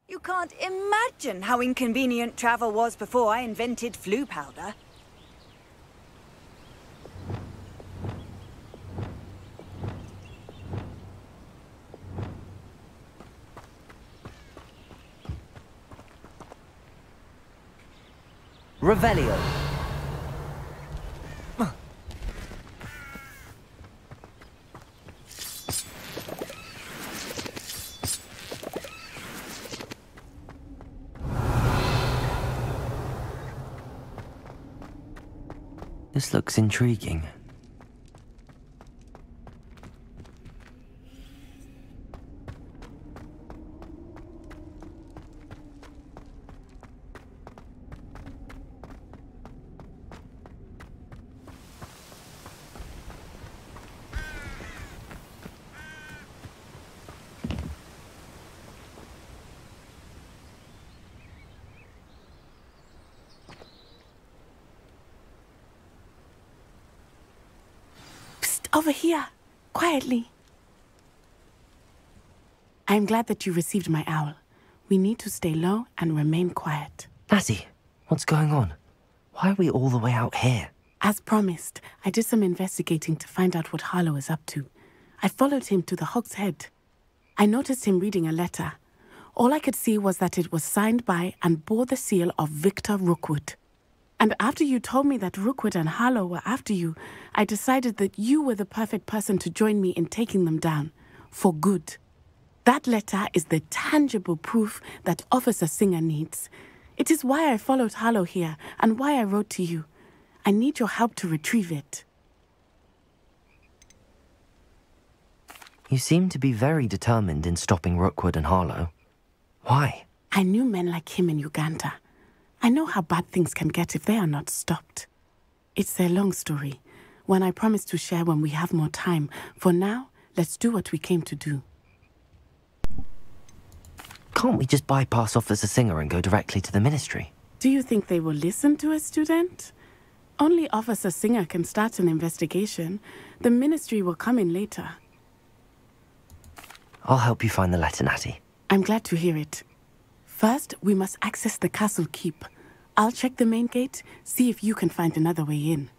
You can't imagine how inconvenient travel was before I invented flu powder. Revelio. This looks intriguing. Over here, quietly. I'm glad that you received my owl. We need to stay low and remain quiet. Natty, what's going on? Why are we all the way out here? As promised, I did some investigating to find out what Harlow is up to. I followed him to the Hog's Head. I noticed him reading a letter. All I could see was that it was signed by and bore the seal of Victor Rookwood. And after you told me that Rookwood and Harlow were after you, I decided that you were the perfect person to join me in taking them down. For good. That letter is the tangible proof that Officer Singer needs. It is why I followed Harlow here and why I wrote to you. I need your help to retrieve it. You seem to be very determined in stopping Rookwood and Harlow. Why? I knew men like him in Uganda. I know how bad things can get if they are not stopped. It's a long story, one I promise to share when we have more time. For now, let's do what we came to do. Can't we just bypass Officer Singer and go directly to the Ministry? Do you think they will listen to a student? Only Officer Singer can start an investigation. The Ministry will come in later. I'll help you find the letter, Natty. I'm glad to hear it. First, we must access the castle keep. I'll check the main gate, see if you can find another way in.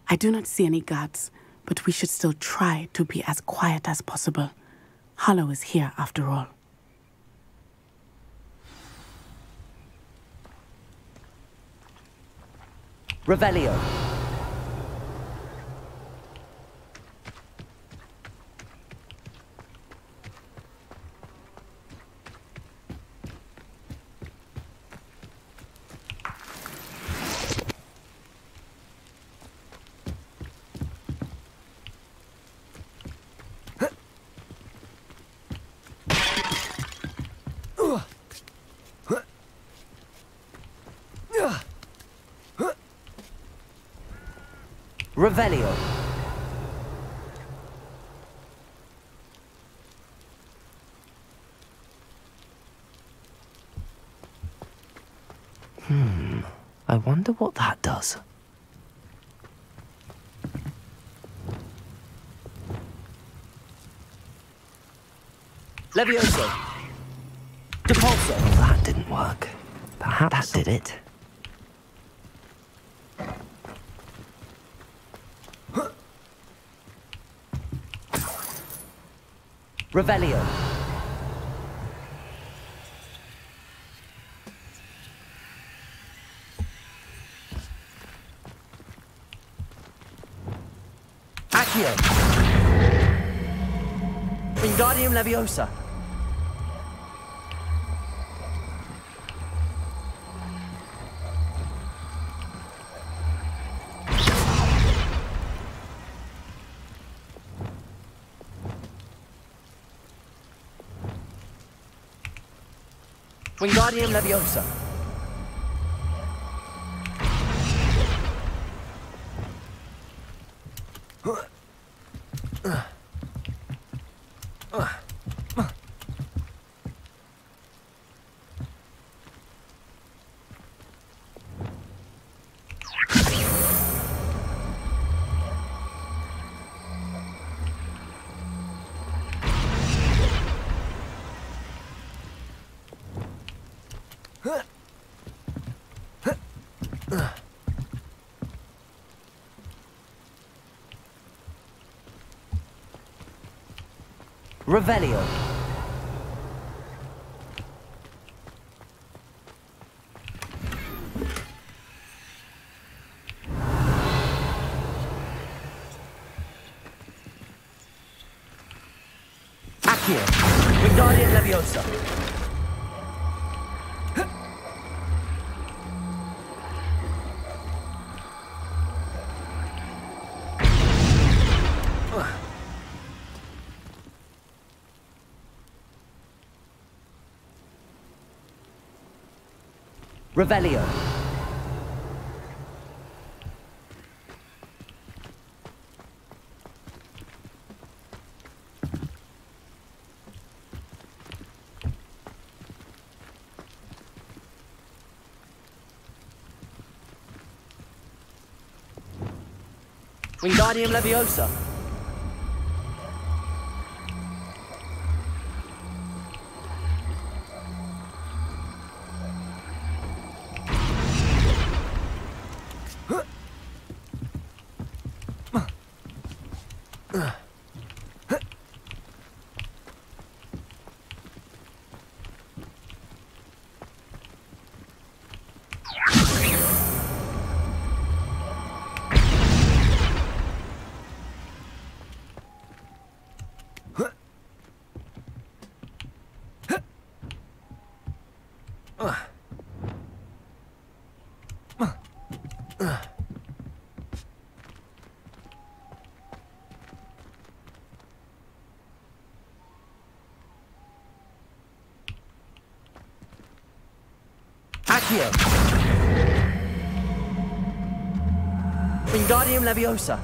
I do not see any guards, but we should still try to be as quiet as possible. Harlow is here after all. Revelio. Revelio. I wonder what that does. Levioso. Depulso. Well, that didn't work. Perhaps that did it. Revelio. Accio. Wingardium Leviosa. Wingardium Leviosa. Revelio. Accio. Wingardium Leviosa. Revelio. Wingardium Leviosa. Accio. Wingardium Leviosa.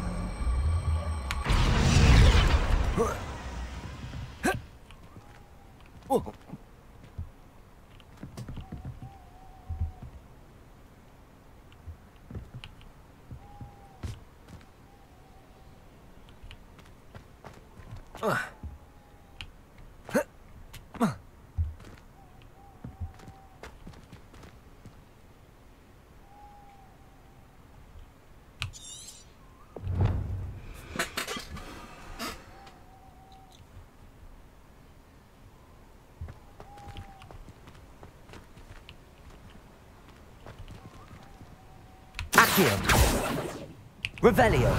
Accio. Revelio.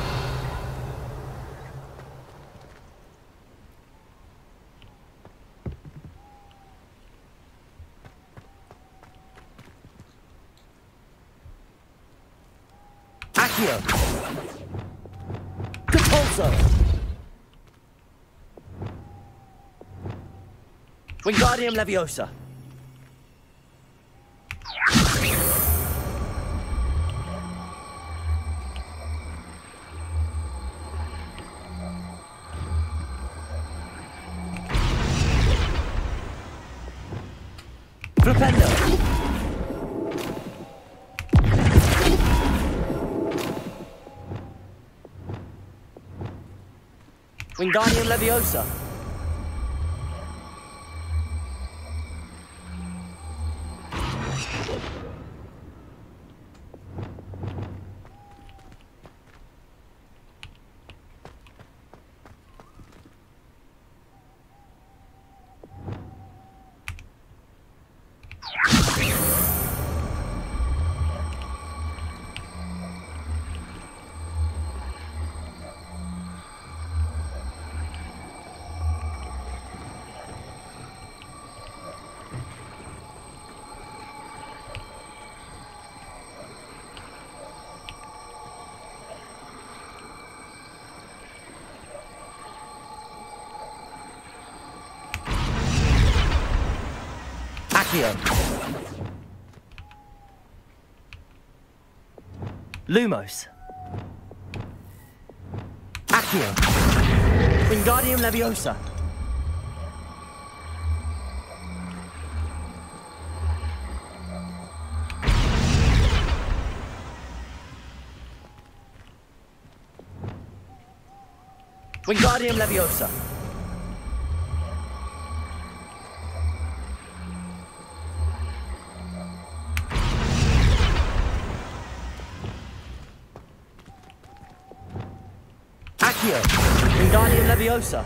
Accio. Compulso. Wingardium Leviosa. Flipendo. Wingardium Leviosa. Accio. Lumos. Accio. Wingardium Leviosa. Wingardium Leviosa. Accio. Wingardium Leviosa.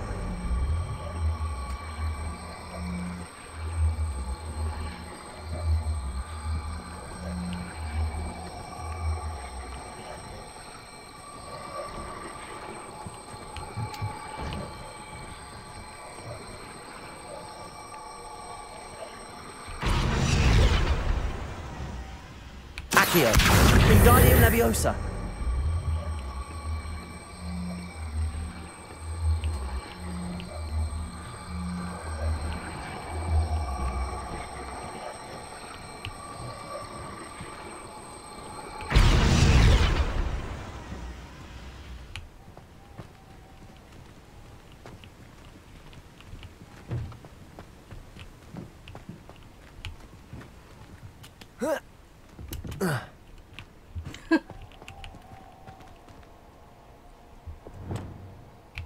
Accio! Wingardium Leviosa!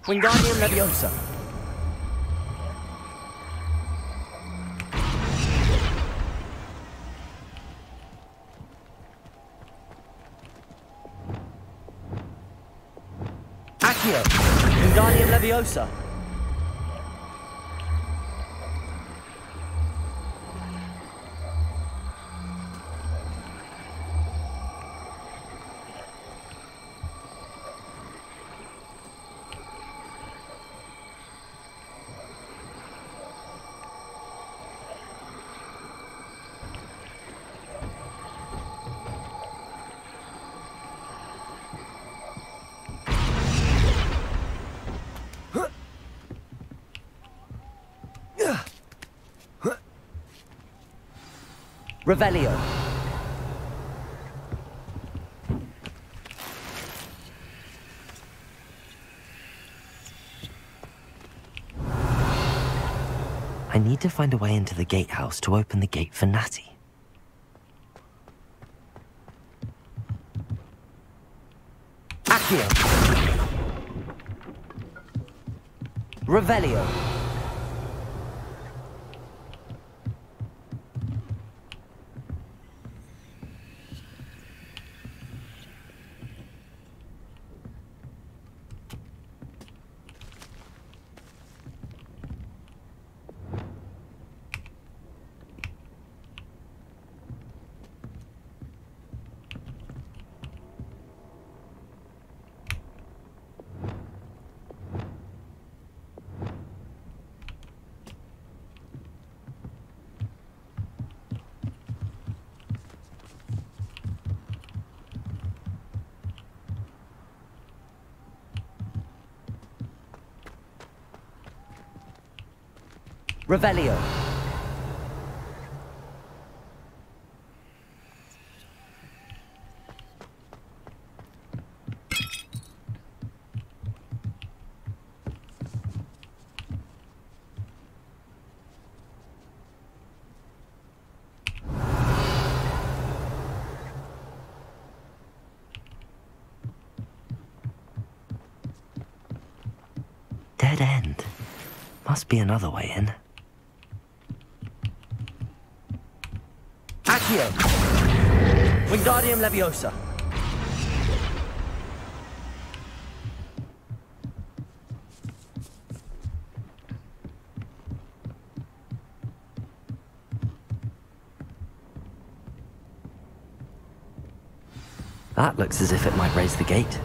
Wingardium Leviosa. Accio. Wingardium Leviosa. Revelio. I need to find a way into the gatehouse to open the gate for Natty. Accio. Revelio. Revelio. Dead end. Must be another way in. Accio! Wingardium Leviosa. That looks as if it might raise the gate.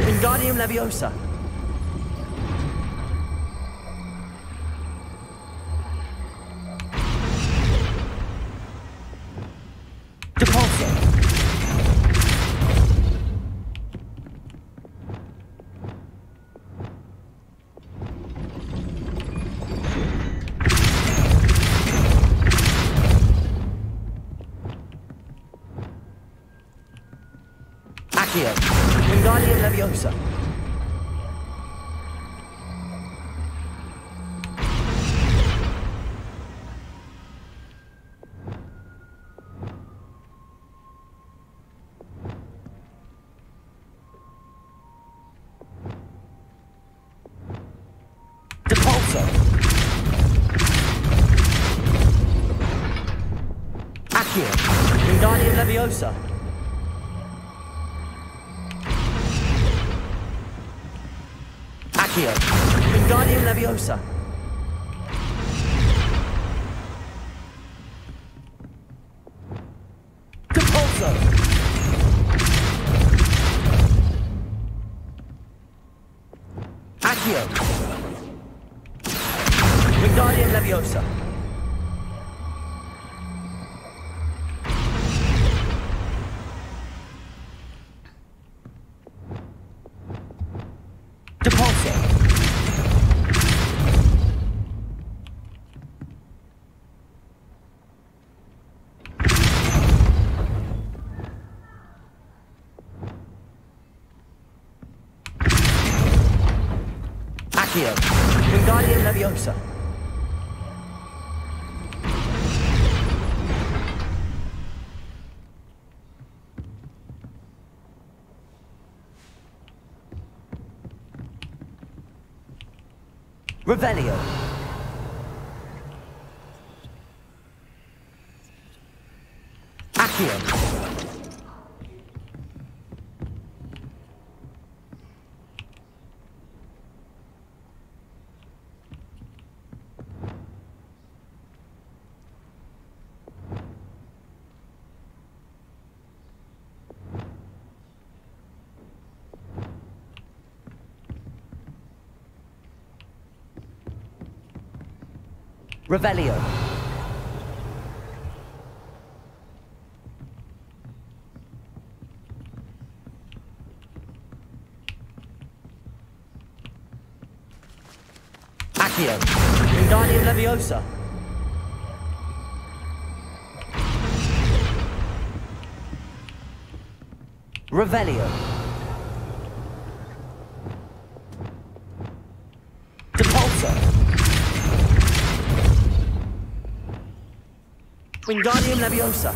Wingardium Leviosa. Depulso. Accio. Wingardium Leviosa. Repulsor. Accio. Wingardium Leviosa. Accio. Wingardium Leviosa. Repulsor. Accio. Wingardium Leviosa. Repulsor. Accio. Wingardium Leviosa. Revelio. Accio. Revelio. Accio. Wingardium Leviosa. Revelio. Repulsor. Wingardium Leviosa.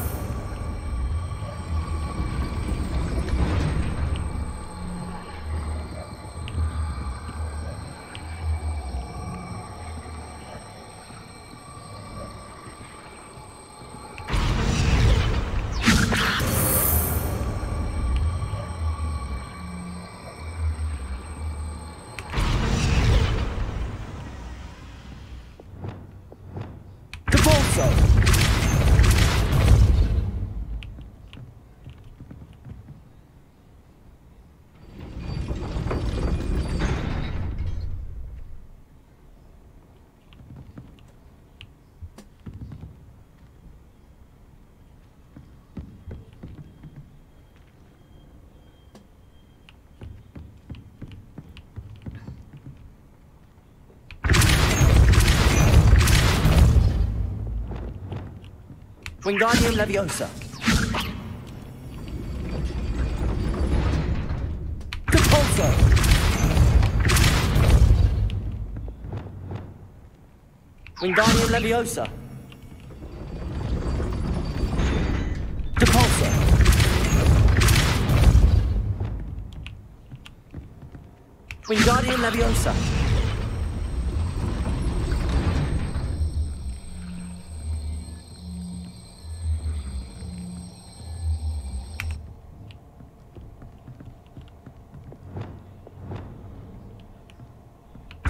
Repulsor. Wingardium Leviosa. Repulsor. Wingardium Leviosa. Repulsor. Wingardium Leviosa.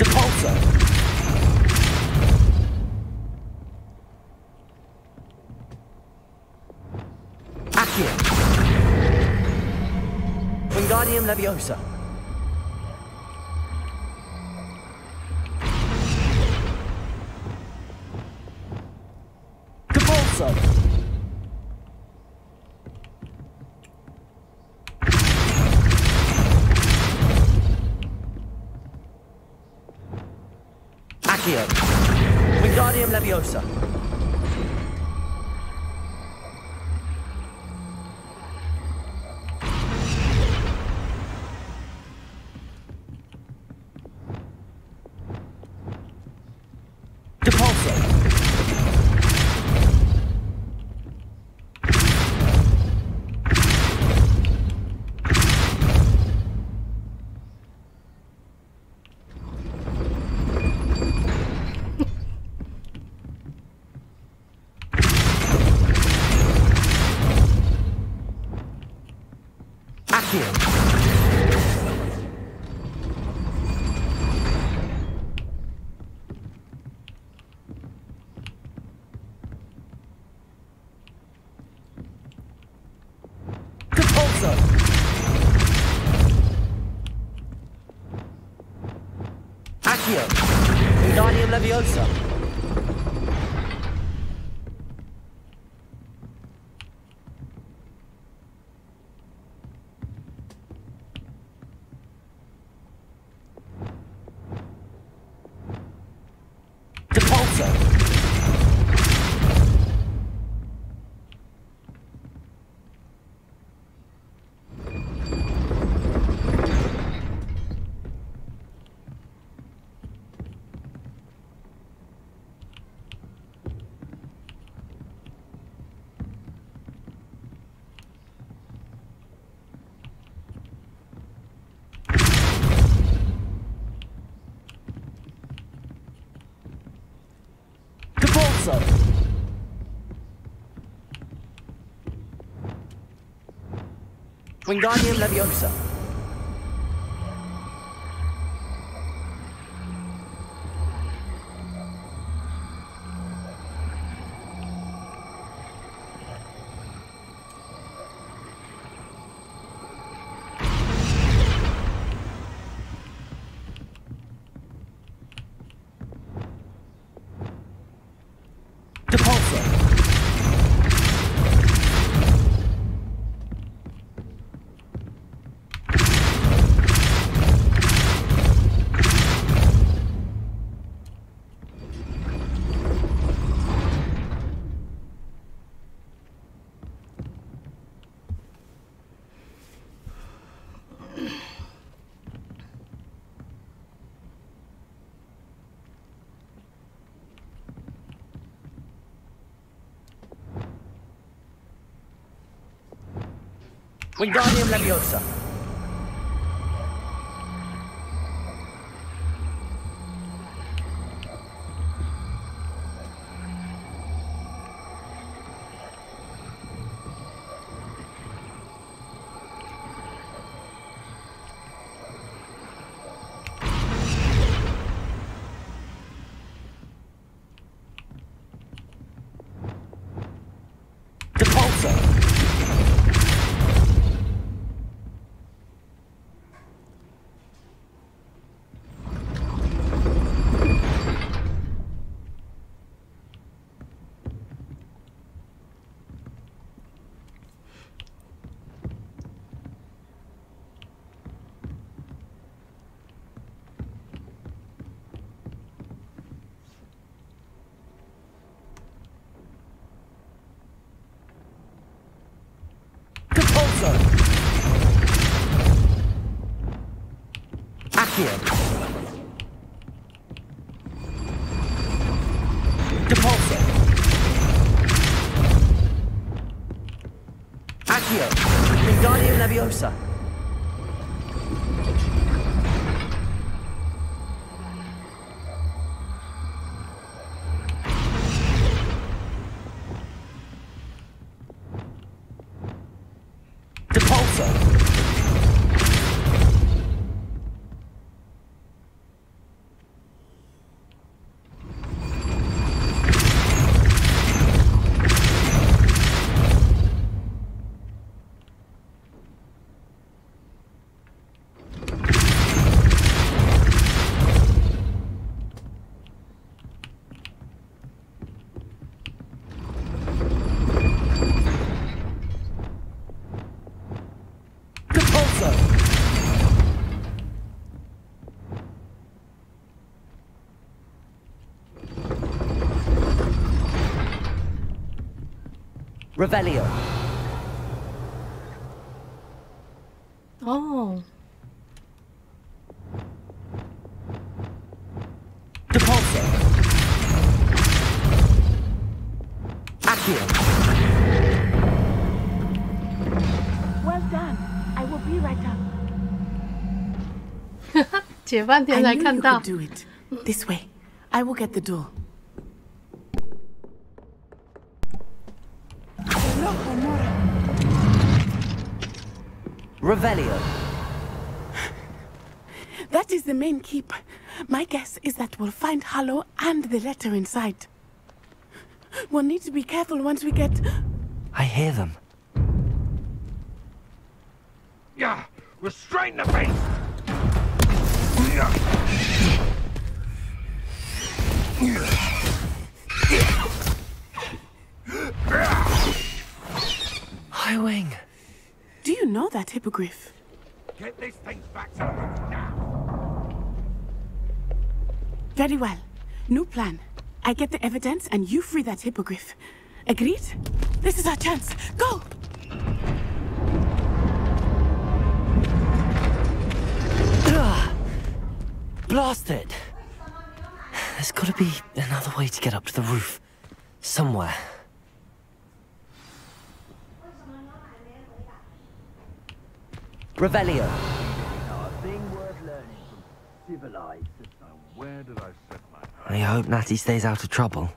Repulsor. Accio. Wingardium Leviosa. Repulsor. Accio. Wingardium Leviosa. Repulsor. Accio. Accio. Wingardium Leviosa. Wingardium Leviosa. Wingardium Leviosa. Accio. Depulso. Accio. Wingardium Leviosa. Revelio. Oh. Depulso. Accio. Well done. I will be right up. 解半天才 I knew 看 you 到 could。do it. This way. I will get the door. Revelio. That is the main keep. My guess is that we'll find Harlow and the letter inside. We'll need to be careful once we get... I hear them. Yeah, restrain the beast! Highwing. Do you know that hippogriff? Get these things back to them now! Very well. New plan. I get the evidence and you free that hippogriff. Agreed? This is our chance. Go! Blast it! There's gotta be another way to get up to the roof. Somewhere. Revelio. Where did I set my... I hope Natty stays out of trouble.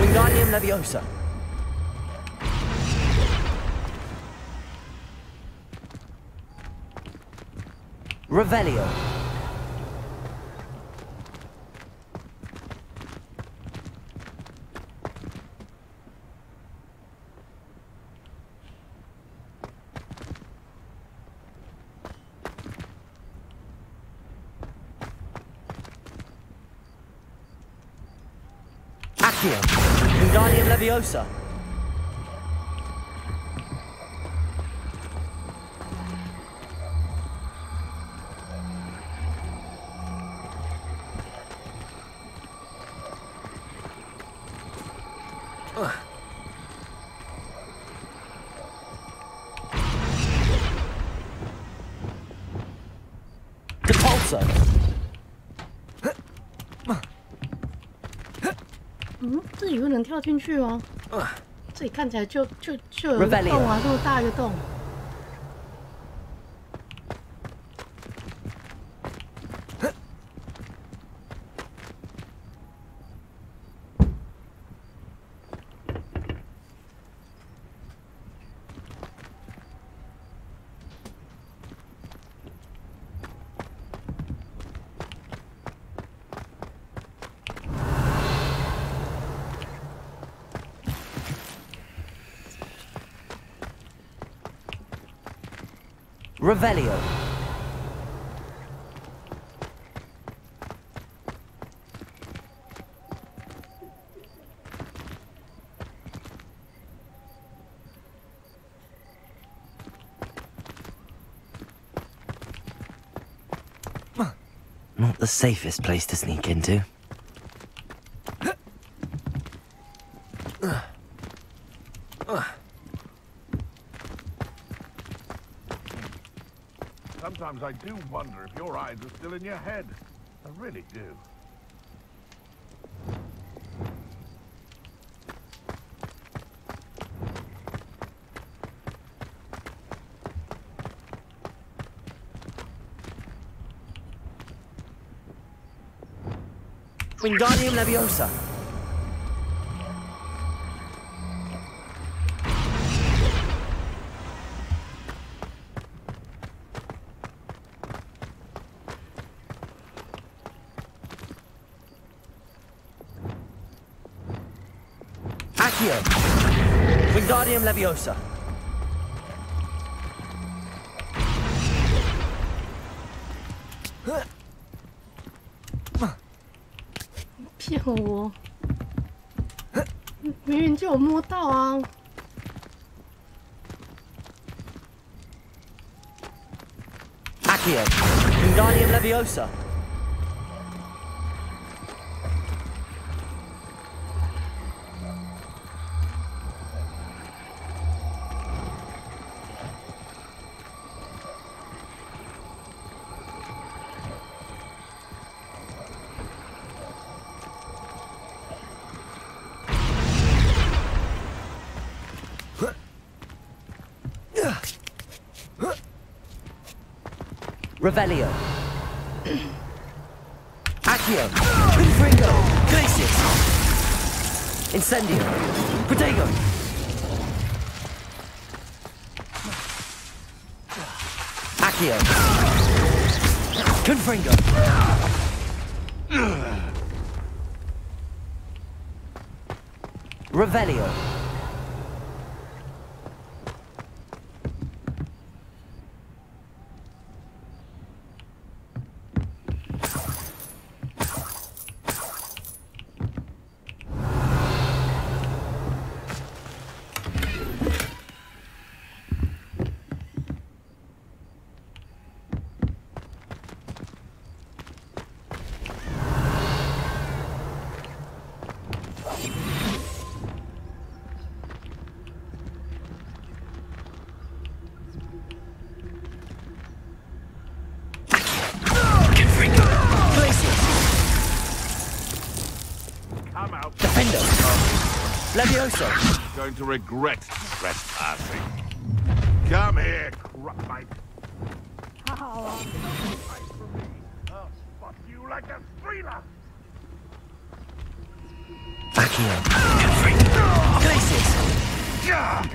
Wingardium Leviosa. Revelio. Wingardium Leviosa. Depulso. 这里会能跳进去吗？这里看起来就有一个洞啊，这么大一个洞。Revelio. Not the safest place to sneak into. Sometimes I do wonder if your eyes are still in your head. I really do. Wingardium Leviosa. Wingardium Leviosa. 骗我！明明就有摸到啊！ Wingardium Leviosa. Revelio. Accio. Confringo. Glacius. Incendio. Protego. Accio. Confringo. Revelio. Levioso. Going to regret trespassing. Come here, crap. I'll spot you like a thriller. Accio. Glacius.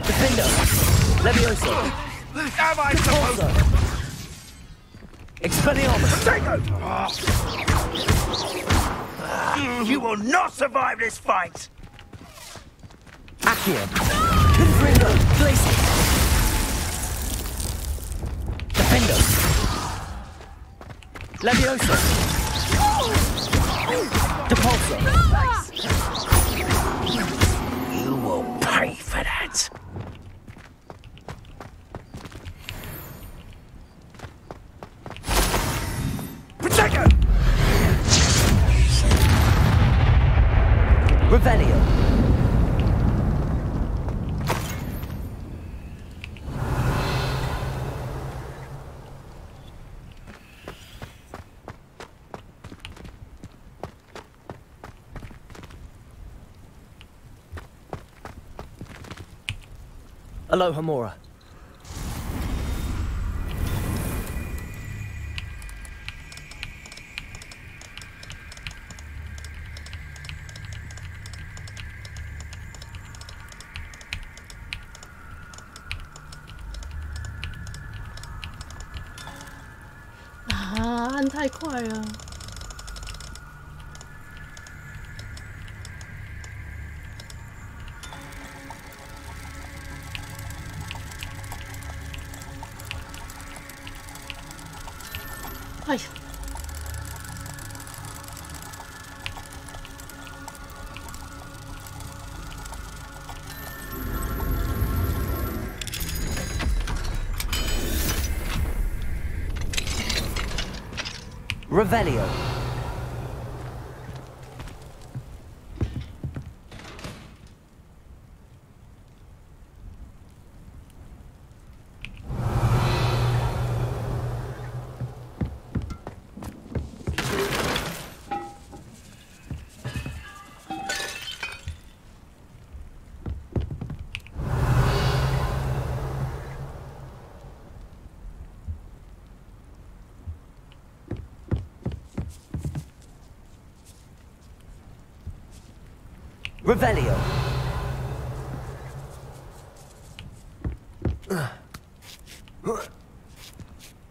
Defendo. Levioso. Am I supposed to? Expelliarmus. You will not survive this fight! Accio. Confringo. Glacius. Defendo. Levioso. Depulso. You will pay for that. Protego! Revelio. Aloha Mora.啊，按太快了。哎呀！ Revelio. Revelio.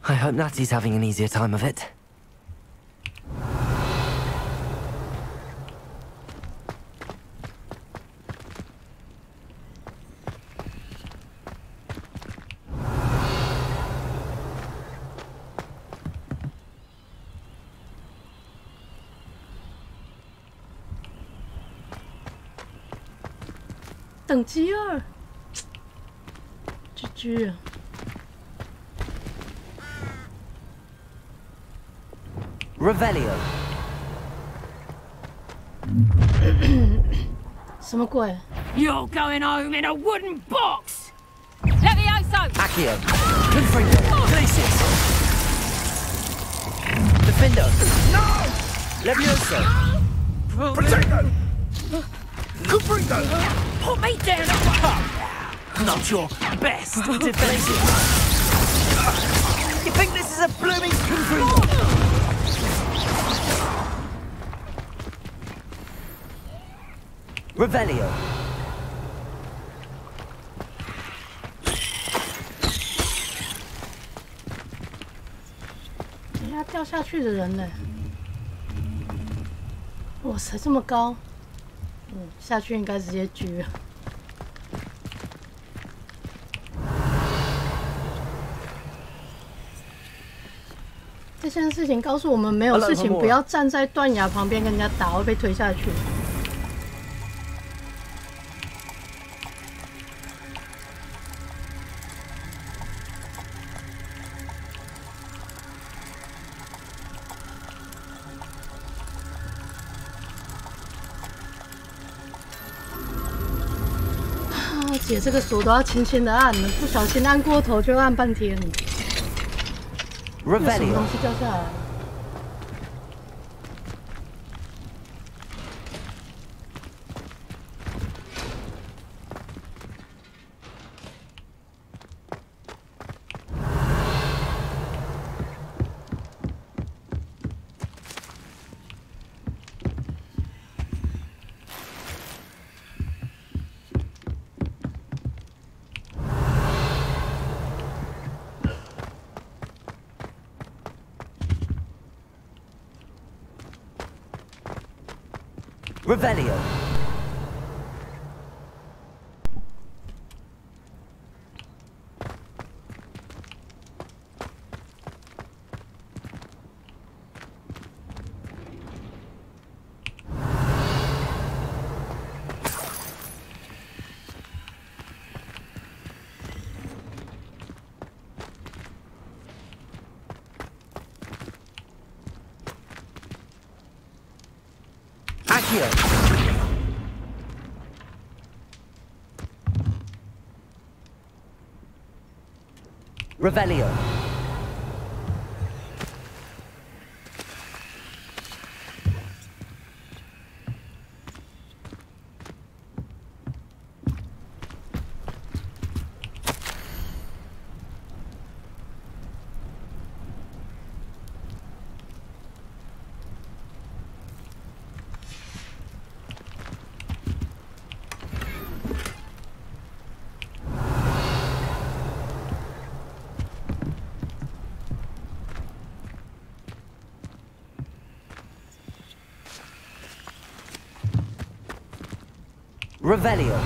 I hope Natty's having an easier time of it.等级2 ，GG 啊！ Revelio. 什么鬼 You're going home in a wooden box! Levioso! Accio. Confringo. Glacius. Defendo. No! Levioso. Protego! Confringo! Put me down! Not your best defense. You think this is a blooming Revelio. 等一下掉下去的人呢？哇塞，这么高！下去应该直接狙了。这件事情告诉我们，没有事情不要站在断崖旁边跟人家打，会被推下去。姐，这个锁都要轻轻的按了，不小心按过头就按半天。有什么东西掉下来？ Revelio. Accio. Revelio. Revelio.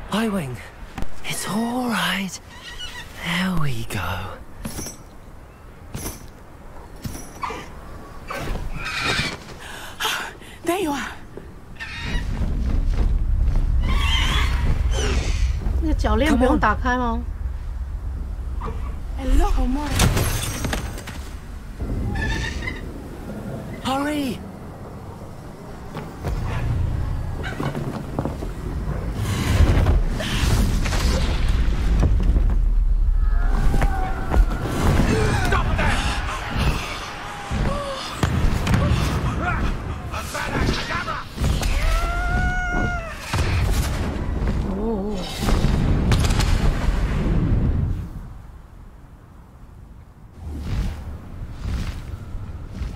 Highwing. It's all right. There we go. There you are. 那个铰链不用打开吗 Hello, more. Hurry!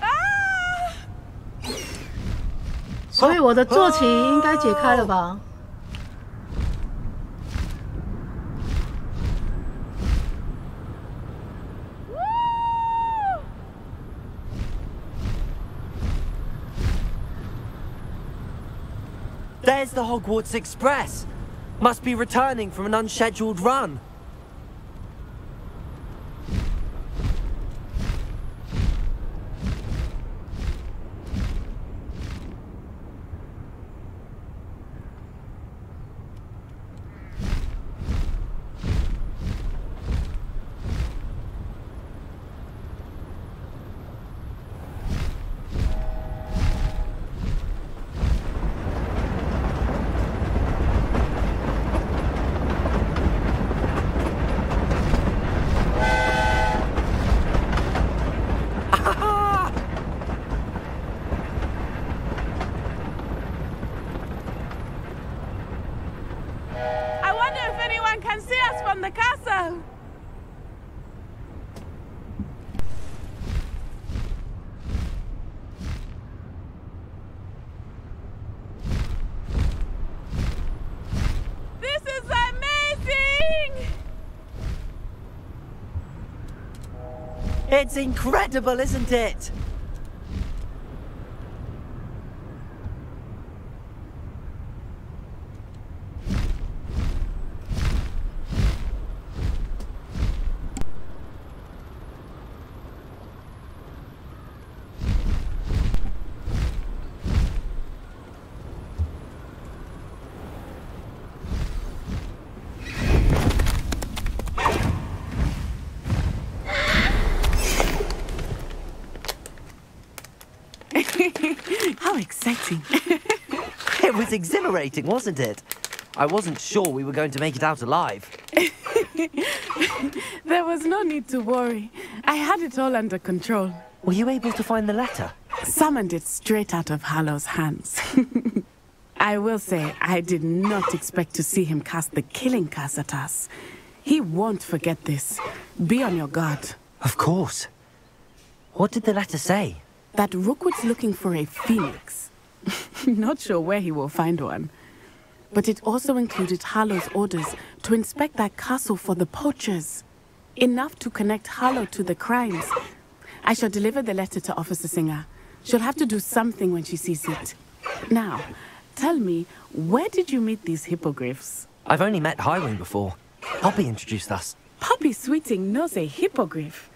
Ah! 所以我的坐骑应该解开了吧？ There's the Hogwarts Express. Must be returning from an unscheduled run. I wonder if anyone can see us from the castle. This is amazing! It's incredible, isn't it? How exciting. It was exhilarating, wasn't it? I wasn't sure we were going to make it out alive. There was no need to worry. I had it all under control. Were you able to find the letter? Summoned it straight out of Hallow's hands. I will say, I did not expect to see him cast the killing curse at us. He won't forget this. Be on your guard. Of course. What did the letter say? That Rookwood's looking for a phoenix. Not sure where he will find one. But it also included Hallow's orders to inspect that castle for the poachers. Enough to connect Hallow to the crimes. I shall deliver the letter to Officer Singer. She'll have to do something when she sees it. Now, tell me, where did you meet these hippogriffs? I've only met Highwing before. Poppy introduced us. Poppy Sweeting knows a hippogriff.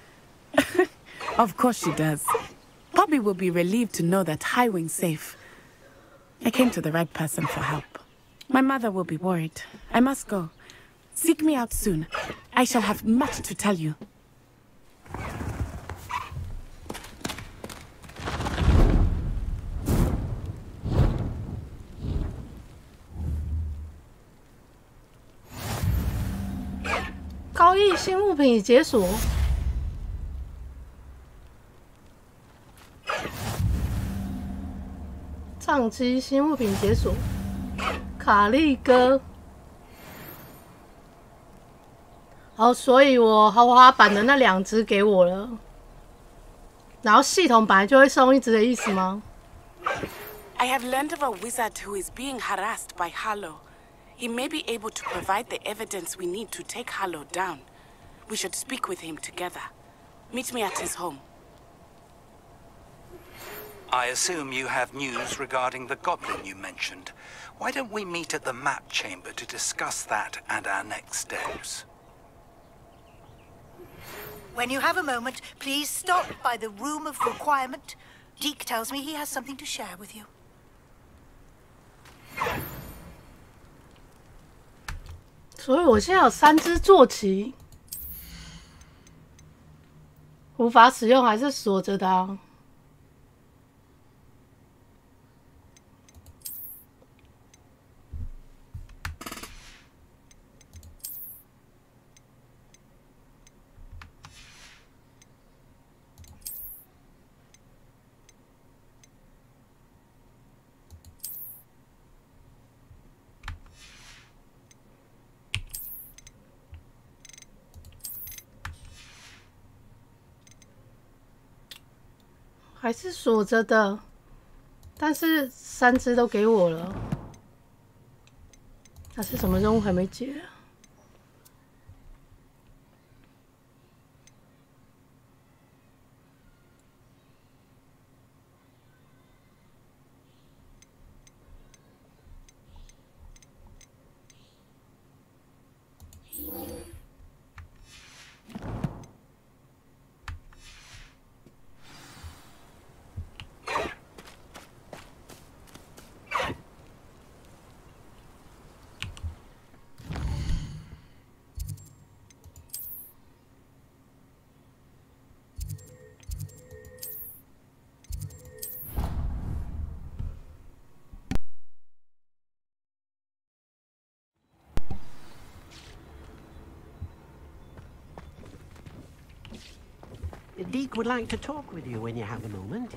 Of course she does. Poppy will be relieved to know that Highwing's safe. I came to the right person for help. My mother will be worried. I must go. Seek me out soon. I shall have much to tell you.高翼新物品已解锁。上机新物品解锁。卡利哥。好，所以我豪华版的那2只给我了。然后系统本来就会送1只的意思吗？ I have learned of a wizard who is being harassed by Hallow. He may be able to provide the evidence we need to take Hallow down. We should speak with him together. Meet me at his home. I assume you have news regarding the goblin you mentioned. Why don't we meet at the map chamber to discuss that and our next steps? When you have a moment, please stop by the Room of Requirement. Deke tells me he has something to share with you. 所以我现在有3只坐骑，无法使用还是锁着的啊。还是锁着的，但是3只都给我了。还是什么任务还没解？Deke would like to talk with you when you have a moment.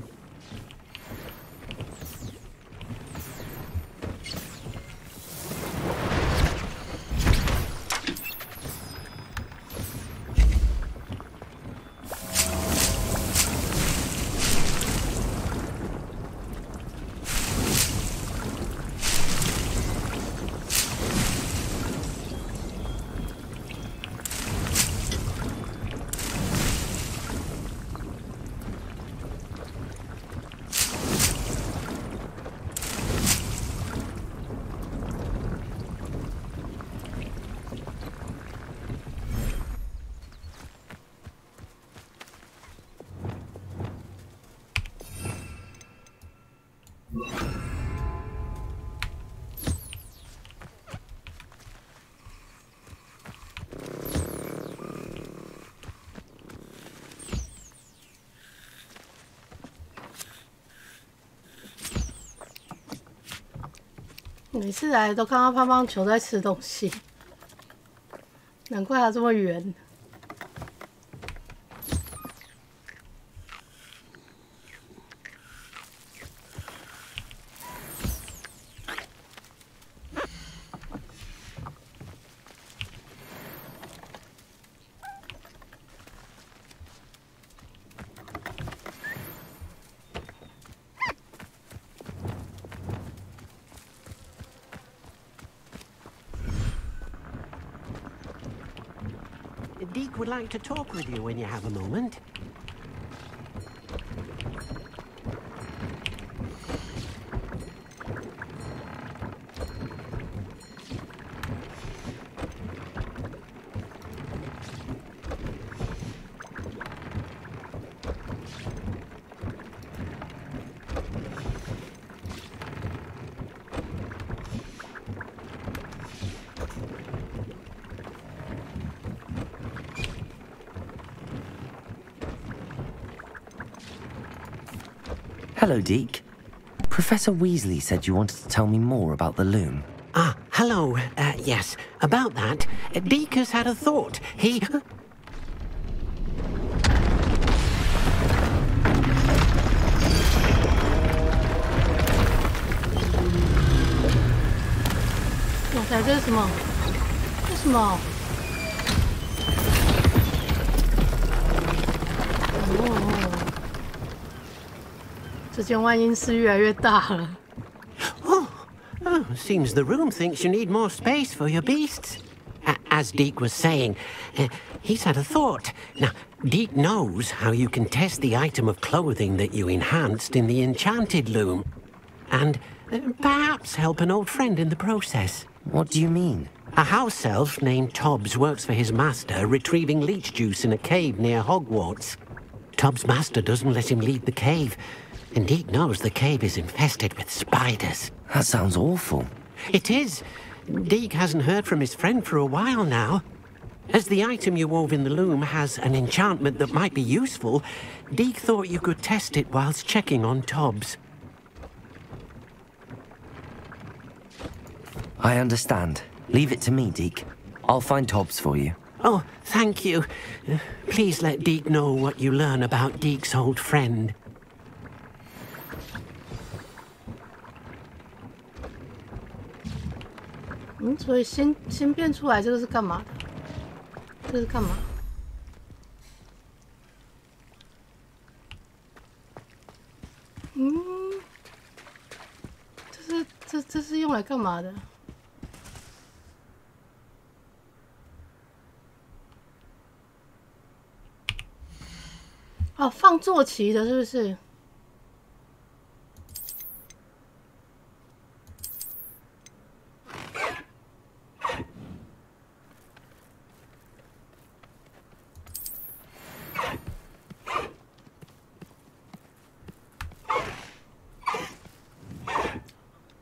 每次来都看到胖胖球在吃东西，难怪它这么圆。Deke would like to talk with you when you have a moment. Hello, Deke. Professor Weasley said you wanted to tell me more about the loom. Ah, hello. Yes, about that. Deke has had a thought. He...哇塞，这是什么？这是什么？这间万应室越来越大了。Oh, seems the room thinks you need more space for your beasts. As Deke was saying, he's had a thought. Now, Deke knows how you can test the item of clothing that you enhanced in the enchanted loom. And perhaps help an old friend in the process. What do you mean? A house elf named Tobbs works for his master, retrieving leech juice in a cave near Hogwarts. Tobbs' master doesn't let him leave the cave, and Deke knows the cave is infested with spiders. That sounds awful. It is. Deke hasn't heard from his friend for a while now. As the item you wove in the loom has an enchantment that might be useful, Deke thought you could test it whilst checking on Tobbs. I understand. Leave it to me, Deke. I'll find Tobbs for you. Oh, thank you. Please let Deke know what you learn about Deke's old friend. 所以新变出来这个是干嘛的？这是干嘛？这是用来干嘛的？哦，放坐骑的，是不是？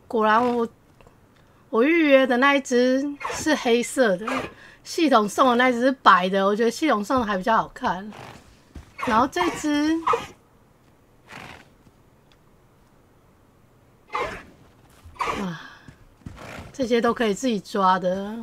果然我预约的那一只是黑色的，系统送的那一只是白的，我觉得系统送的还比较好看。然后这只，哇，这些都可以自己抓的。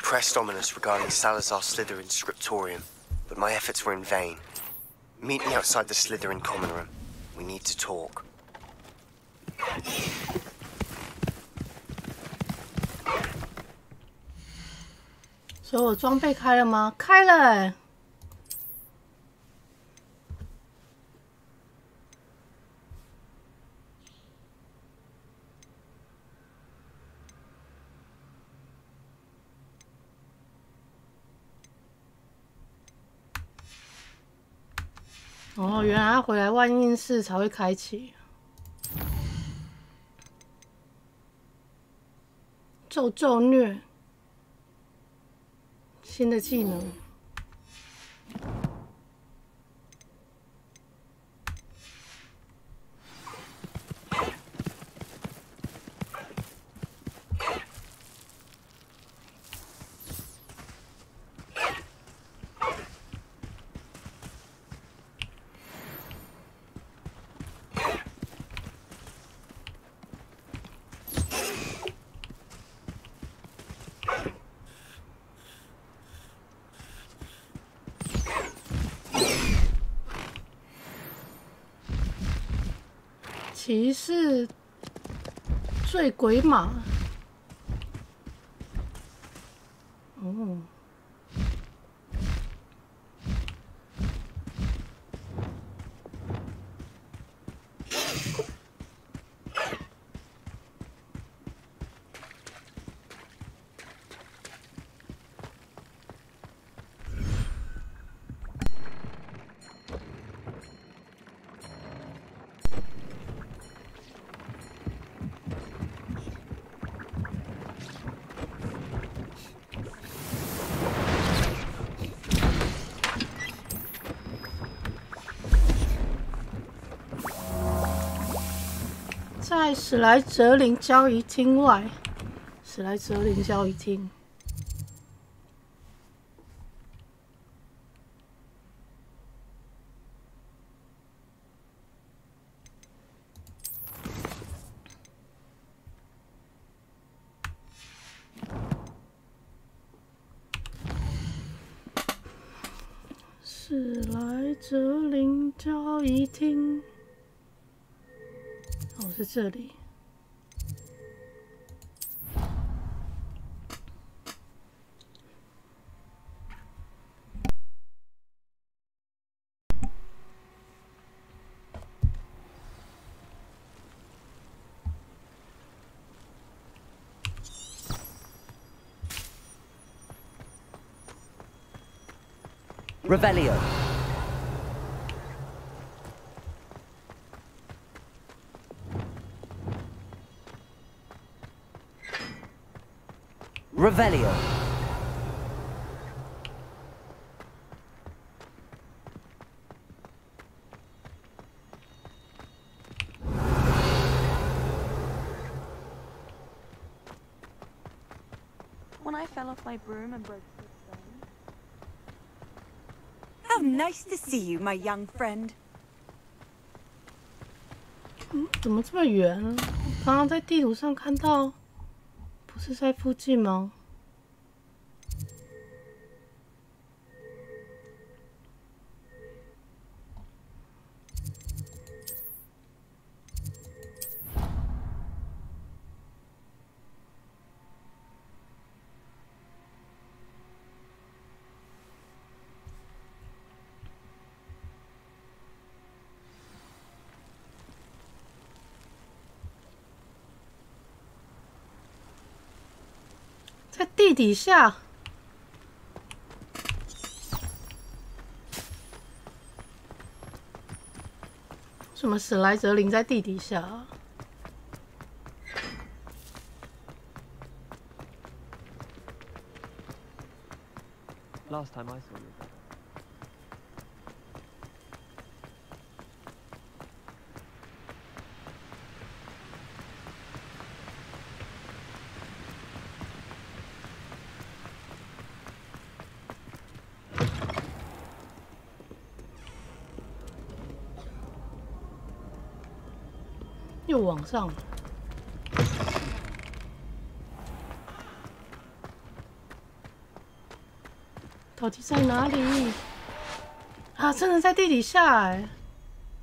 Pressed ominous regarding Salazar Slytherin's scriptorium, but my efforts were in vain. Meet me outside the Slytherin common room. We need to talk. 所以我装备开了吗？开了哎。哦，原来他回来万应室才会开启。咒咒虐，新的技能。骑士醉鬼马，哦，在史莱哲林交易厅外，史莱哲林交易厅。史莱哲林交易厅。哦，是这里。Revelio. Revelio. When I fell off my broom and broke the stone. How nice to see you, my young friend. 怎么这么远？刚刚在地图上看到，不是在附近吗？在地底下，什么史莱哲林在地底下啊？ Last time I saw you. 又往上了，到底在哪里？啊，真的在地底下哎！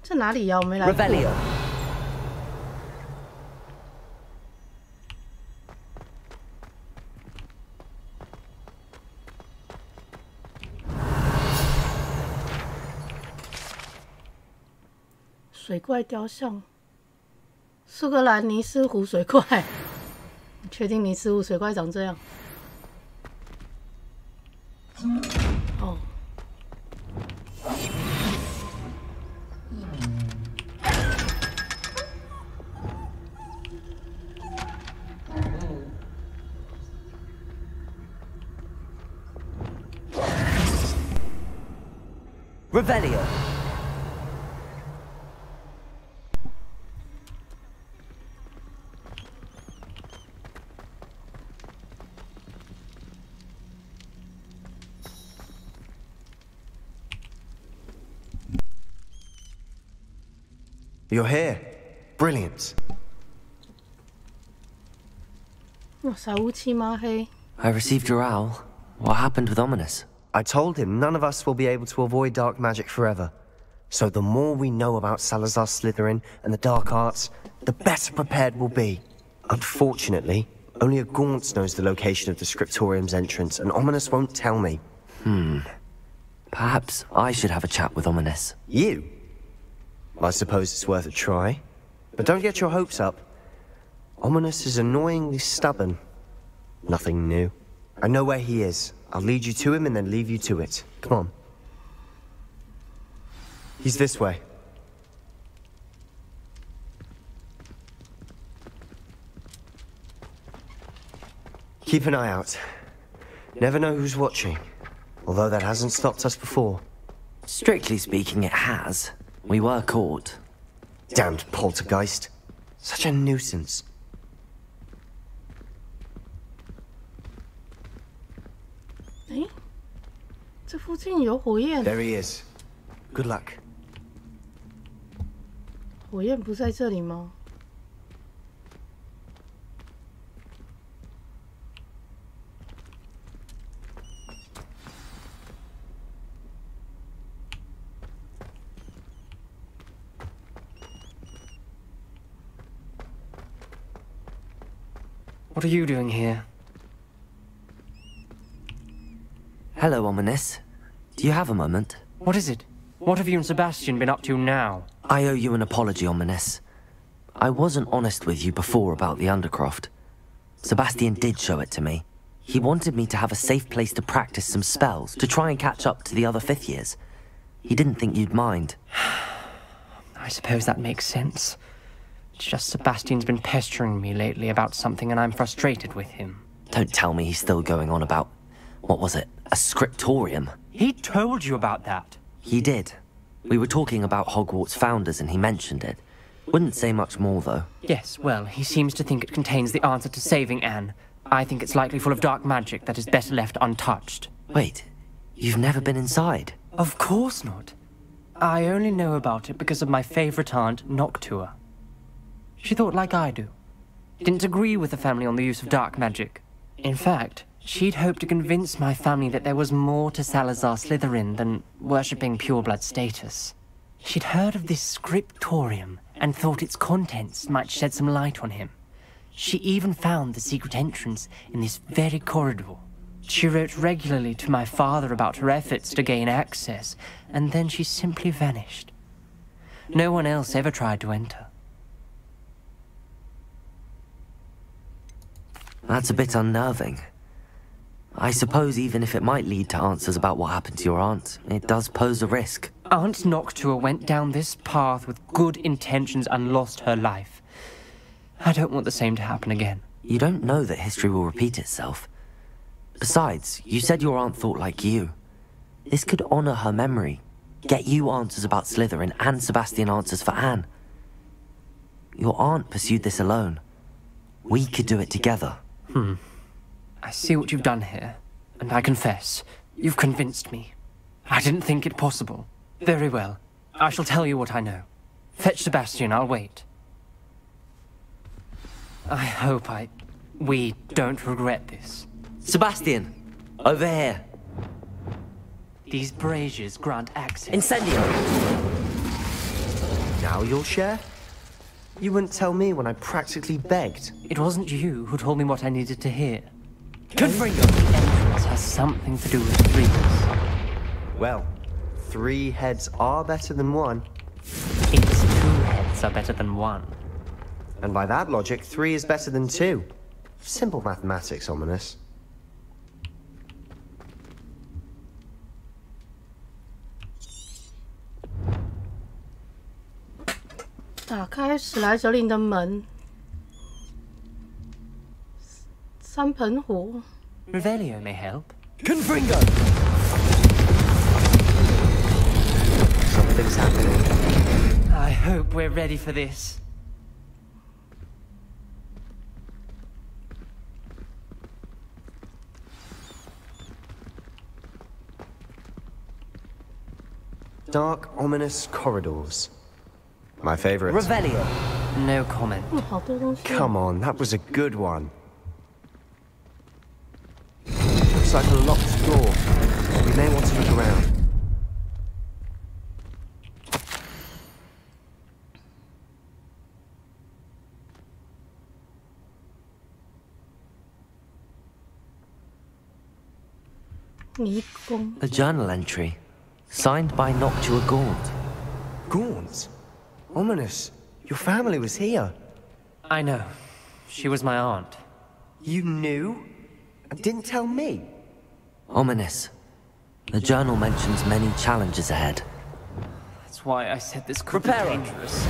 这哪里呀？我没来过。水怪雕像，苏格兰尼斯湖水怪。你确定尼斯湖水怪长这样？哦。Revelio. You're here. Brilliant. 哇塞，乌漆抹黑。 I received your owl. What happened with Ominous? I told him none of us will be able to avoid dark magic forever. So the more we know about Salazar Slytherin and the dark arts, the better prepared we'll be. Unfortunately, only a Gaunt knows the location of the Scriptorium's entrance, and Ominous won't tell me. Perhaps I should have a chat with Ominous. You? I suppose it's worth a try. But don't get your hopes up. Ominous is annoyingly stubborn. Nothing new. I know where he is. I'll lead you to him and then leave you to it. Come on. He's this way. Keep an eye out. Never know who's watching. Although that hasn't stopped us before. Strictly speaking, it has. We were caught. Damned poltergeist. Such a nuisance. There he is. Good luck. 火焰不在这里吗？ What are you doing here? Hello, Ominous. Do you have a moment? What is it? What have you and Sebastian been up to now? I owe you an apology, Ominous. I wasn't honest with you before about the Undercroft. Sebastian did show it to me. He wanted me to have a safe place to practice some spells, to try and catch up to the other 5th years. He didn't think you'd mind. I suppose that makes sense. It's just Sebastian's been pestering me lately about something and I'm frustrated with him. Don't tell me he's still going on about... what was it? A scriptorium? He told you about that. He did. We were talking about Hogwarts founders and he mentioned it. Wouldn't say much more, though. Yes, well, he seems to think it contains the answer to saving Anne. I think it's likely full of dark magic that is better left untouched. Wait, you've never been inside? Of course not. I only know about it because of my favorite aunt, Noctua. She thought like I do. Didn't agree with the family on the use of dark magic. In fact, she'd hoped to convince my family that there was more to Salazar Slytherin than worshipping pureblood status. She'd heard of this scriptorium and thought its contents might shed some light on him. She even found the secret entrance in this very corridor. She wrote regularly to my father about her efforts to gain access, and then she simply vanished. No one else ever tried to enter. That's a bit unnerving. I suppose even if it might lead to answers about what happened to your aunt, it does pose a risk. Aunt Noctua went down this path with good intentions and lost her life. I don't want the same to happen again. You don't know that history will repeat itself. Besides, you said your aunt thought like you. This could honor her memory, get you answers about Slytherin and Sebastian answers for Anne. Your aunt pursued this alone. We could do it together. I see what you've done here, and I confess, you've convinced me. I didn't think it possible. Very well. I shall tell you what I know. Fetch Sebastian, I'll wait. I hope we don't regret this. Sebastian! Over here! These braziers grant access. Incendio! Now you'll share? You wouldn't tell me when I practically begged. It wasn't you who told me what I needed to hear. Confringo! The entrance has something to do with threes. Well, 3 heads are better than 1. It's 2 heads are better than 1. And by that logic, 3 is better than 2. Simple mathematics, Ominous. 打开史莱哲林的门。3盆火。Revelio may help. Confringo! Something's happening. I hope we're ready for this. Dark, ominous corridors. My favorite. Revelio. No comment. 好多东西。 Come on, that was a good one. Looks like a locked door. We may want to look around. A journal entry, signed by Noctua Gaunt. Gaunt? Ominous. Your family was here. I know. She was my aunt. You knew? And didn't tell me? Ominous. The journal mentions many challenges ahead. That's why I said this could be dangerous.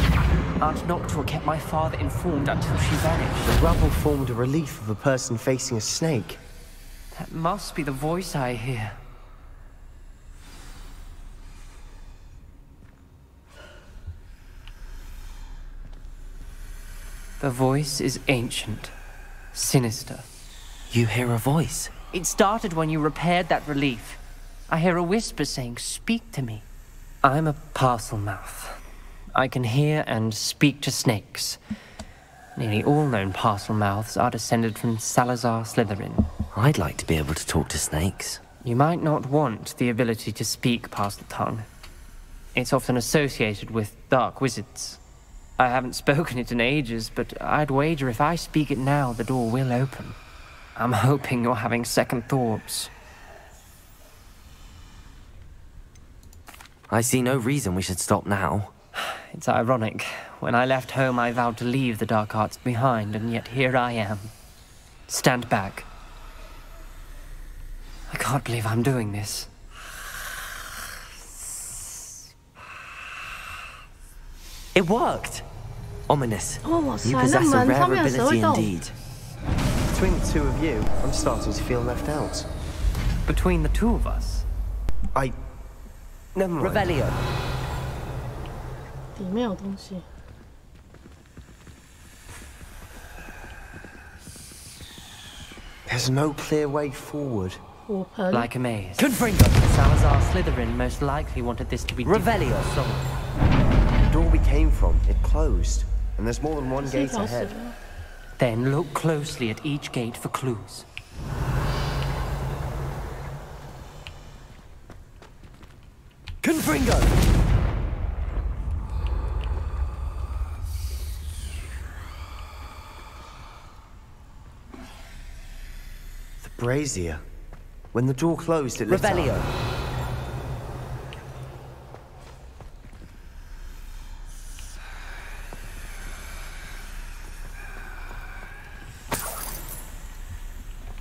Aunt Noctua kept my father informed until she vanished. The rubble formed a relief of a person facing a snake. That must be the voice I hear. The voice is ancient, sinister. You hear a voice? It started when you repaired that relief. I hear a whisper saying, "Speak to me." I'm a parcel mouth. I can hear and speak to snakes. Nearly all known parcel mouths are descended from Salazar Slytherin. I'd like to be able to talk to snakes. You might not want the ability to speak past the tongue. It's often associated with dark wizards. I haven't spoken it in ages, but I'd wager if I speak it now, the door will open. I'm hoping you're having second thoughts. I see no reason we should stop now. It's ironic. When I left home, I vowed to leave the dark arts behind, and yet here I am. Stand back. I can't believe I'm doing this. It worked! Ominous. Oh, you possess a rare ability indeed. Between the two of you, I'm starting to feel left out. Between the two of us? Never mind. Revelio. 里面有东西。 There's no clear way forward. Like a maze. Confringo. Salazar Slytherin most likely wanted this to be Revelio. The door we came from, it closed. And there's more than one gate ahead. Then look closely at each gate for clues. Confringo. The brazier. When the door closed, it lit Revelio. up.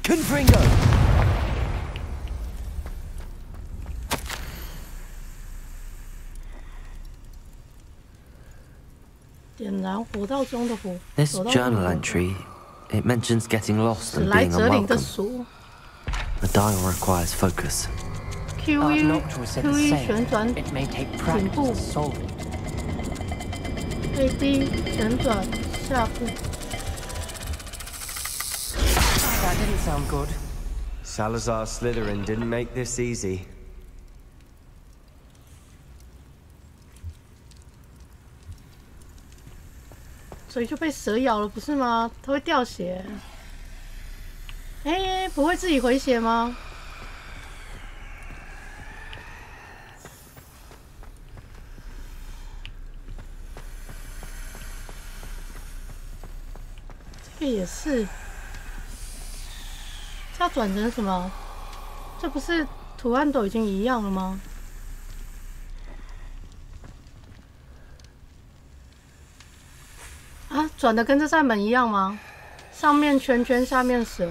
Confringo. 点燃火道中的火。 This journal entry, it mentions getting lost and being 史莱哲林的 unwelcome. 锁。 The dial requires focus. QE 旋转颈部 ，AD 旋转下部。 That didn't sound good. Salazar Slytherin didn't make this easy. 所以就被蛇咬了，不是吗？它会掉血。哎，不会自己回血吗？这个也是。这要转成什么？这不是图案都已经一样了吗？转的跟这扇门一样吗？上面圈圈，下面蛇。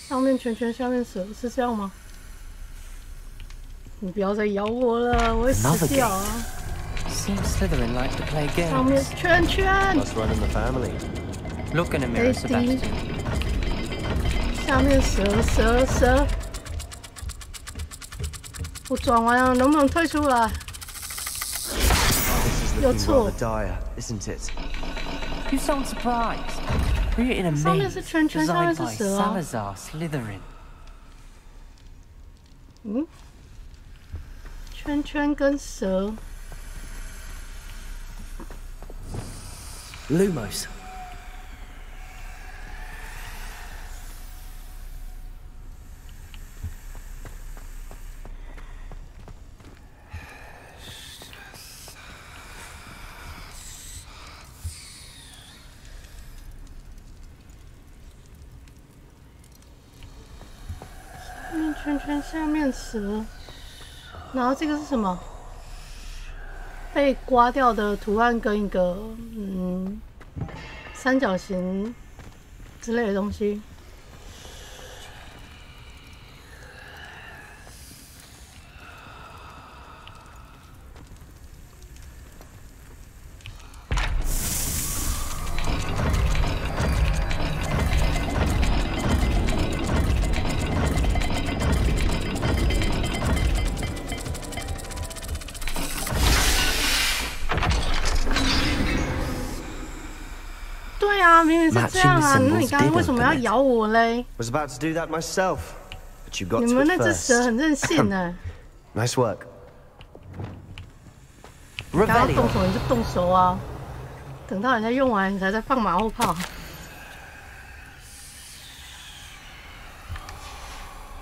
上面圈圈，下面蛇，是这样吗？你不要再咬我了，我会死掉啊！ Seems Slytherin like to play games. 上面圈圈。Must run in the family. Look in a mirror, Sebastian. 下面蛇。我转完了，能不能退出来？有错。 dire, isn't it? You sound surprised. We're in a maze 上面是圈圈，下面 designed 是 by 蛇啊。 Salazar Slytherin. 嗯，圈圈跟蛇。 Lumos.圈圈下面蛇，然后这个是什么？被刮掉的图案跟一个三角形之类的东西。对啊，明明是这样啊，那你刚刚为什么要咬我嘞？ Was about to do that myself, but you got 你 to 们 it 那只 first. 蛇很任性呢。Nice work. 想要动手你就动手啊，等到人家用完你才在放马后炮。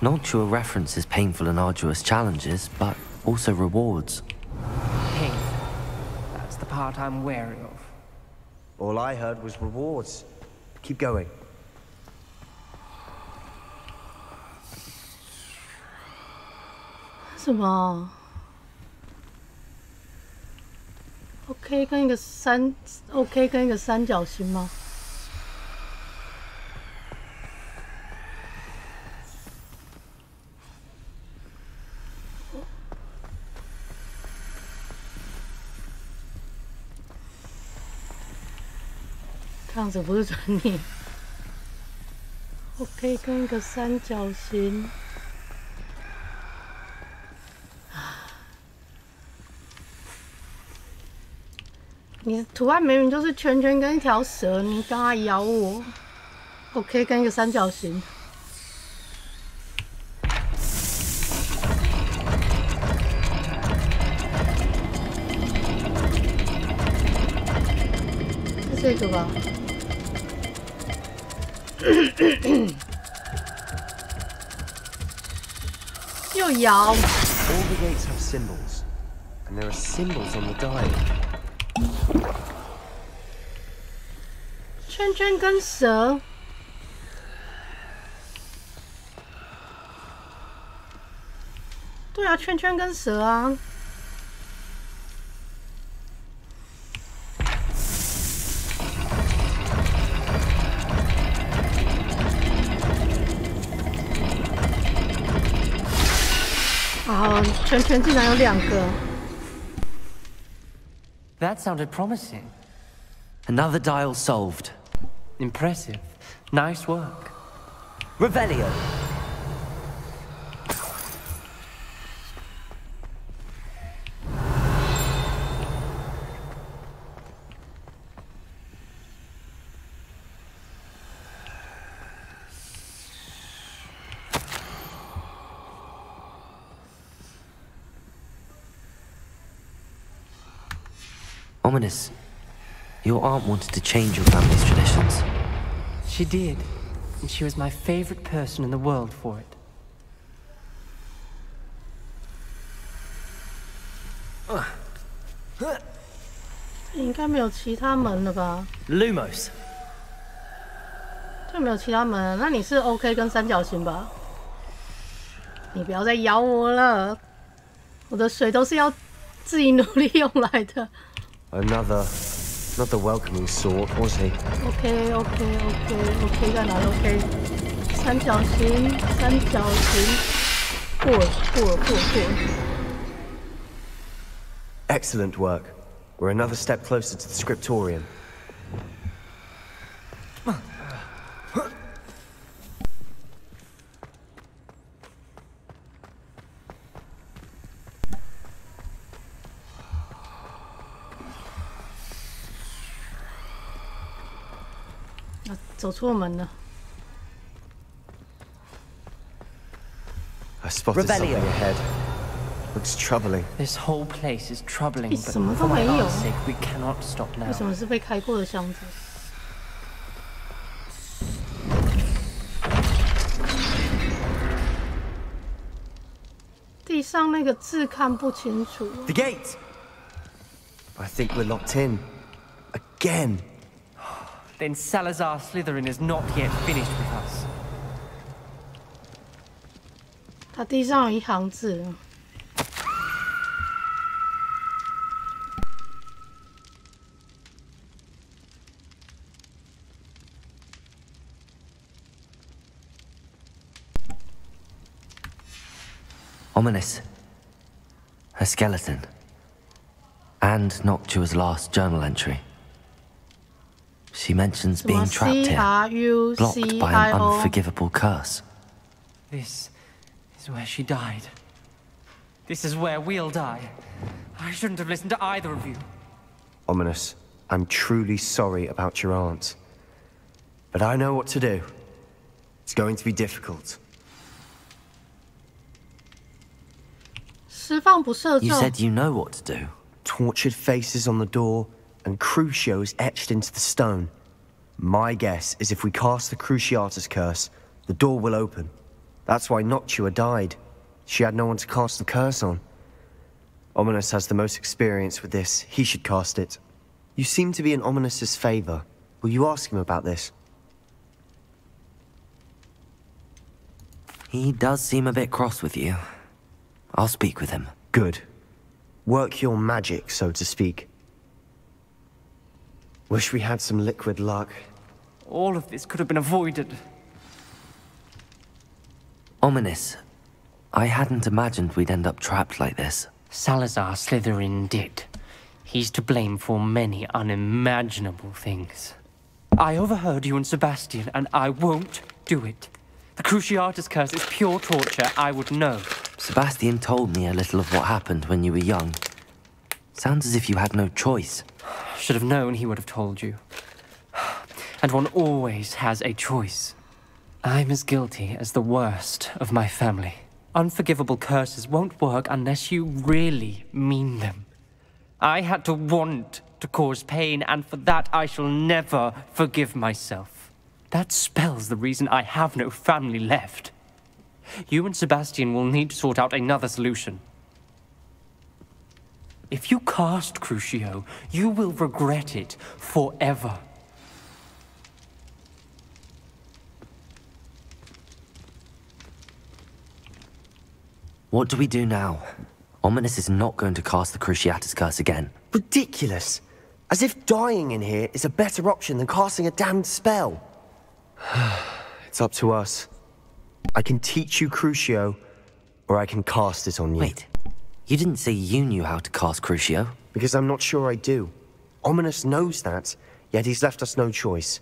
Noctua references painful and arduous challenges, but also rewards. Pain. That's the part I'm wary of. All I heard was rewards. Keep going. 什么 ？OK 跟一个OK 跟一个三角形吗？这样子不是转你 ？OK 跟一个三角形。 你的图案明明就是圈圈跟一条蛇，你刚刚咬我。OK， 跟一个三角形。是这个吧？又咬。All the gates have symbols, and there are symbols on the dial. 圈圈跟蛇，对啊，圈圈跟蛇啊。啊，圈圈竟然有2个。 That sounded promising. Another dial solved. Impressive. Nice work. Revelio. Ominous. Your aunt wanted to change your family's traditions. She did, and she was my favorite person in the world for it. 应该没有其他门了吧 Lumos. 这没有其他门了，那你是 OK 跟三角形吧？你不要再咬我了，我的水都是要自己努力用来的。Another. Not the welcoming sort, was he? OK， 在哪里 ？OK， 三角形，过。Excellent work. We're another step closer to the scriptorium. 走错门了。I spotted something ahead. Looks troubling. This whole place is troubling, but 什么都 for my 没有。 art's sake, we cannot stop 为 now. 什么是被开过的箱子？地上那个字看不清楚。 The gate! I think we're locked in. Again. Then Salazar Slytherin is not yet finished with us. 它地上有一行字。 Ominous. A skeleton. And Noctua's last journal entry. She mentions being trapped here, blocked by an unforgivable curse. This is where she died. This is where we'll die. I shouldn't have listened to either of you. Ominous, I'm truly sorry about your aunt. But I know what to do. It's going to be difficult. You said you know what to do. Tortured faces on the door, and Crucios etched into the stone. My guess is if we cast the Cruciatus curse, the door will open. That's why Noctua died. She had no one to cast the curse on. Ominous has the most experience with this. He should cast it. You seem to be in Ominous's favor. Will you ask him about this? He does seem a bit cross with you. I'll speak with him. Good. Work your magic, so to speak. Wish we had some liquid luck. All of this could have been avoided. Ominous. I hadn't imagined we'd end up trapped like this. Salazar Slytherin did. He's to blame for many unimaginable things. I overheard you and Sebastian, and I won't do it. The Cruciatus curse is pure torture, I would know. Sebastian told me a little of what happened when you were young. Sounds as if you had no choice. Should have known he would have told you. And one always has a choice. I'm as guilty as the worst of my family. Unforgivable curses won't work unless you really mean them. I had to want to cause pain, and for that I shall never forgive myself. That spells the reason I have no family left. You and Sebastian will need to sort out another solution. If you cast Crucio, you will regret it forever. What do we do now? Ominous is not going to cast the Cruciatus curse again. Ridiculous! As if dying in here is a better option than casting a damned spell. It's up to us. I can teach you Crucio, or I can cast it on you. Wait, you didn't say you knew how to cast Crucio? Because I'm not sure I do. Ominous knows that, yet he's left us no choice.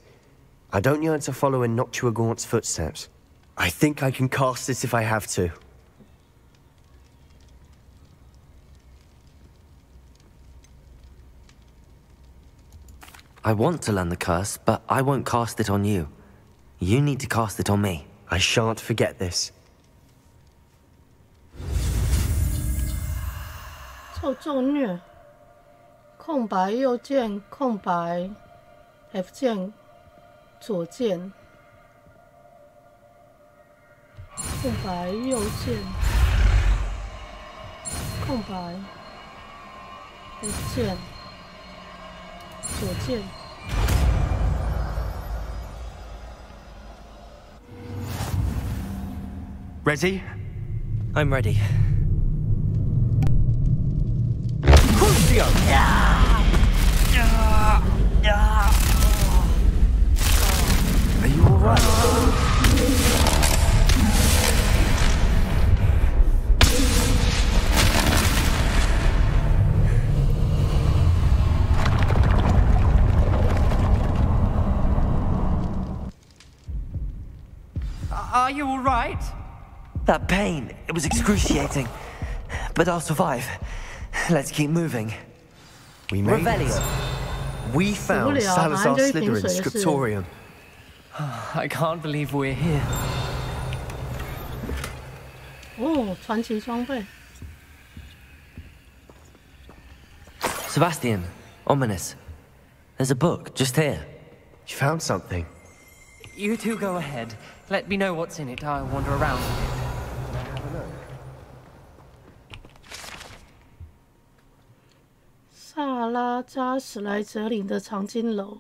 I don't yearn to follow in Noctua Gaunt's footsteps. I think I can cast it if I have to. I want to learn the curse, but I won't cast it on you. You need to cast it on me. I shan't forget this. 咒咒虐，空白右键，空白 F 键，左键，空白右键，空白 F 键，左键。 Ready? I'm ready. Crucio! Are you alright? Are you alright? That pain, it was excruciating. But I'll survive. Let's keep moving. We made Revelio. it. We found Salazar Slytherin's scriptorium. I can't believe we're here. 哦，传奇装备。 Sebastian, ominous. There's a book just here. You found something. You two go ahead. Let me know what's in it. I'll wander around a bit. 萨拉扎史莱哲林的长金楼。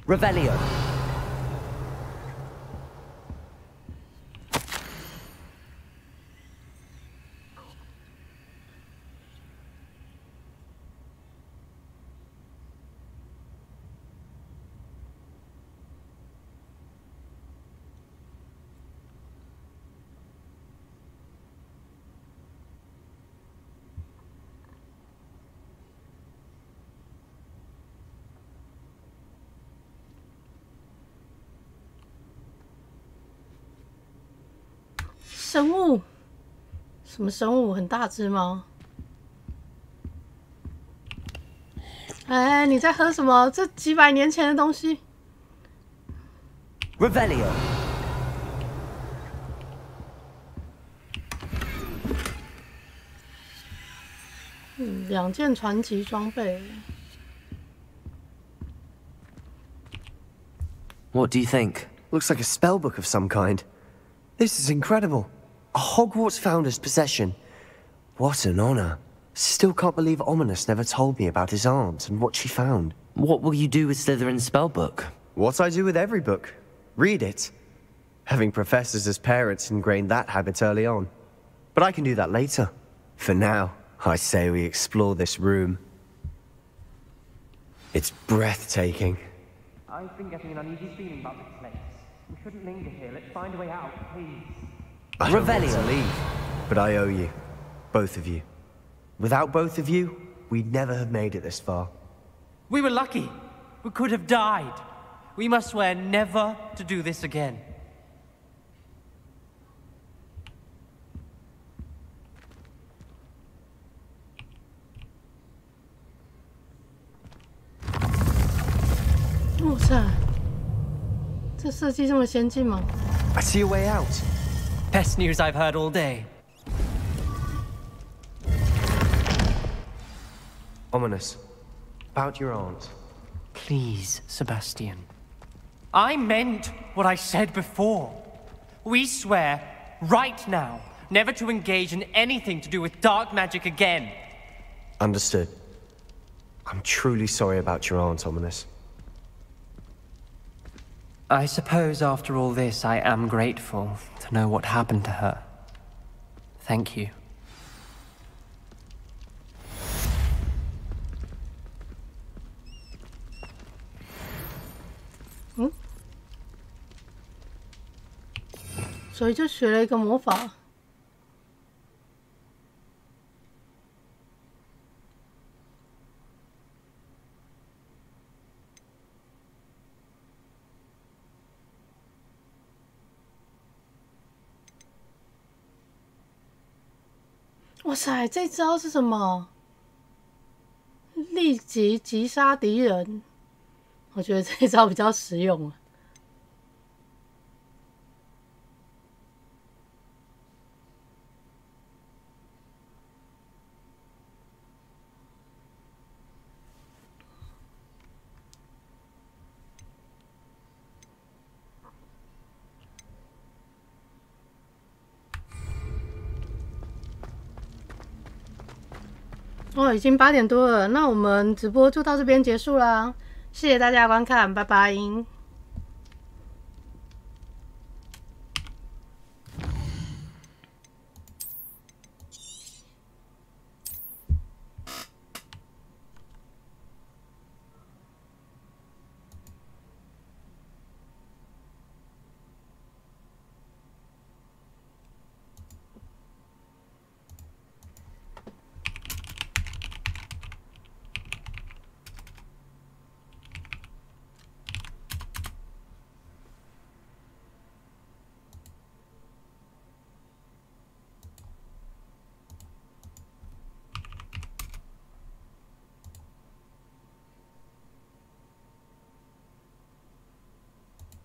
Revelio.生物？什么生物？很大只吗？哎，你在喝什么？这几百年前的东西。Revelio. 2件传奇装备。 What do you think? Looks like a spell book of some kind. This is incredible. A Hogwarts founder's possession. What an honor. Still can't believe Ominous never told me about his aunt and what she found. What will you do with Slytherin's spellbook? What I do with every book. Read it. Having professors as parents ingrained that habit early on. But I can do that later. For now, I say we explore this room. It's breathtaking. I've been getting an uneasy feeling about this place. We shouldn't linger here. Let's find a way out, please. I don't want to leave, but I owe you. Both of you. Without both of you, we'd never have made it this far. We were lucky. We could have died. We must swear never to do this again. Oh, 哇塞，这设计这么先进吗？ I see a way out. Best news I've heard all day. Ominous. About your aunt. Please, Sebastian. I meant what I said before. We swear, right now, never to engage in anything to do with dark magic again. Understood. I'm truly sorry about your aunt, Ominous. I suppose after all this, I am grateful to know what happened to her. Thank you. Hmm? 所以就学了一个魔法。 哇塞，这招是什么？立即击杀敌人。我觉得这一招比较实用啊。哦，已经8点多了，那我们直播就到这边结束啦。谢谢大家观看，拜拜。